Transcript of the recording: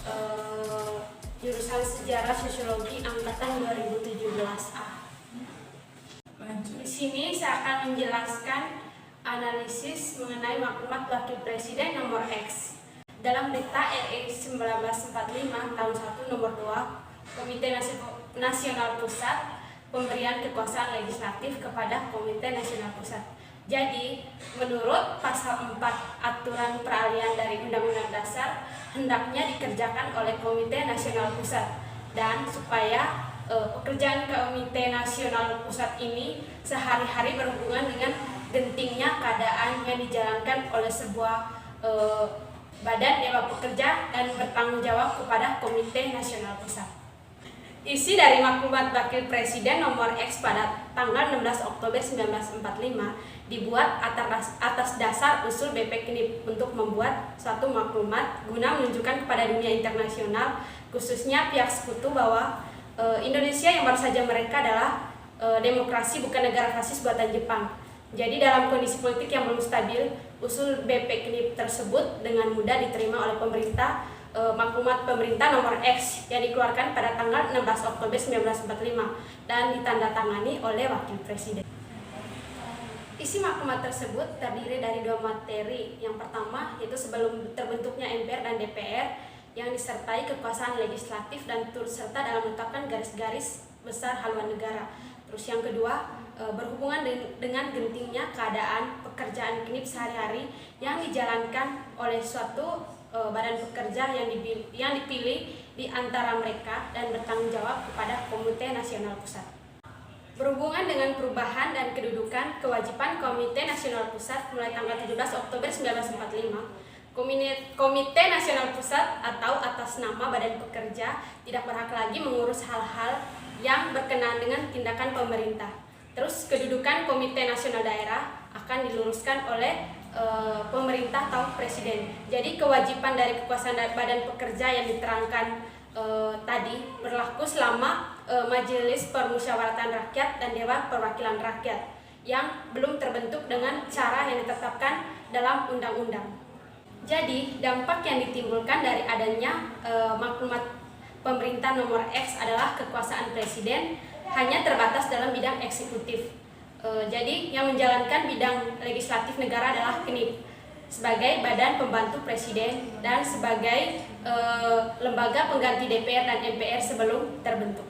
eh, jurusan Sejarah Sosiologi angkatan 2017A. Di sini saya akan menjelaskan analisis mengenai maklumat Wakil Presiden nomor X. Dalam Berita RI 1945 tahun 1 nomor 2, Komite Nasional Pusat, pemberian kekuasaan legislatif kepada Komite Nasional Pusat. Jadi, menurut pasal 4 aturan peralihan dari Undang-Undang Dasar, hendaknya dikerjakan oleh Komite Nasional Pusat. Dan supaya pekerjaan Komite Nasional Pusat ini sehari-hari berhubungan dengan gentingnya keadaan yang dijalankan oleh sebuah badan dewan pekerja dan bertanggung jawab kepada Komite Nasional Pusat. Isi dari maklumat Wakil Presiden nomor X pada tanggal 16 Oktober 1945 dibuat atas dasar usul BP KNIP untuk membuat suatu maklumat guna menunjukkan kepada dunia internasional, khususnya pihak sekutu, bahwa Indonesia yang baru saja mereka adalah demokrasi, bukan negara fasis buatan Jepang. Jadi dalam kondisi politik yang belum stabil, usul BP KNIP tersebut dengan mudah diterima oleh pemerintah. Maklumat pemerintah nomor X yang dikeluarkan pada tanggal 16 Oktober 1945 dan ditandatangani oleh Wakil Presiden. Isi maklumat tersebut terdiri dari dua materi. Yang pertama yaitu sebelum terbentuknya MPR dan DPR yang disertai kekuasaan legislatif dan turut serta dalam menetapkan garis-garis besar haluan negara. Terus yang kedua, berhubungan dengan gentingnya keadaan pekerjaan KNIP sehari-hari yang dijalankan oleh suatu badan pekerja yang dipilih di antara mereka dan bertanggung jawab kepada Komite Nasional Pusat. Berhubungan dengan perubahan dan kedudukan kewajiban Komite Nasional Pusat mulai tanggal 17 Oktober 1945, Komite Nasional Pusat atau atas nama Badan Pekerja tidak berhak lagi mengurus hal-hal yang berkenaan dengan tindakan pemerintah. Terus kedudukan Komite Nasional Daerah akan diluruskan oleh pemerintah atau presiden. Jadi kewajiban dari kekuasaan Badan Pekerja yang diterangkan tadi berlaku selama Majelis Permusyawaratan Rakyat dan Dewan Perwakilan Rakyat yang belum terbentuk dengan cara yang ditetapkan dalam undang-undang. Jadi dampak yang ditimbulkan dari adanya maklumat pemerintah nomor X adalah kekuasaan presiden hanya terbatas dalam bidang eksekutif. Jadi yang menjalankan bidang legislatif negara adalah KNIP sebagai badan pembantu presiden dan sebagai lembaga pengganti DPR dan MPR sebelum terbentuk.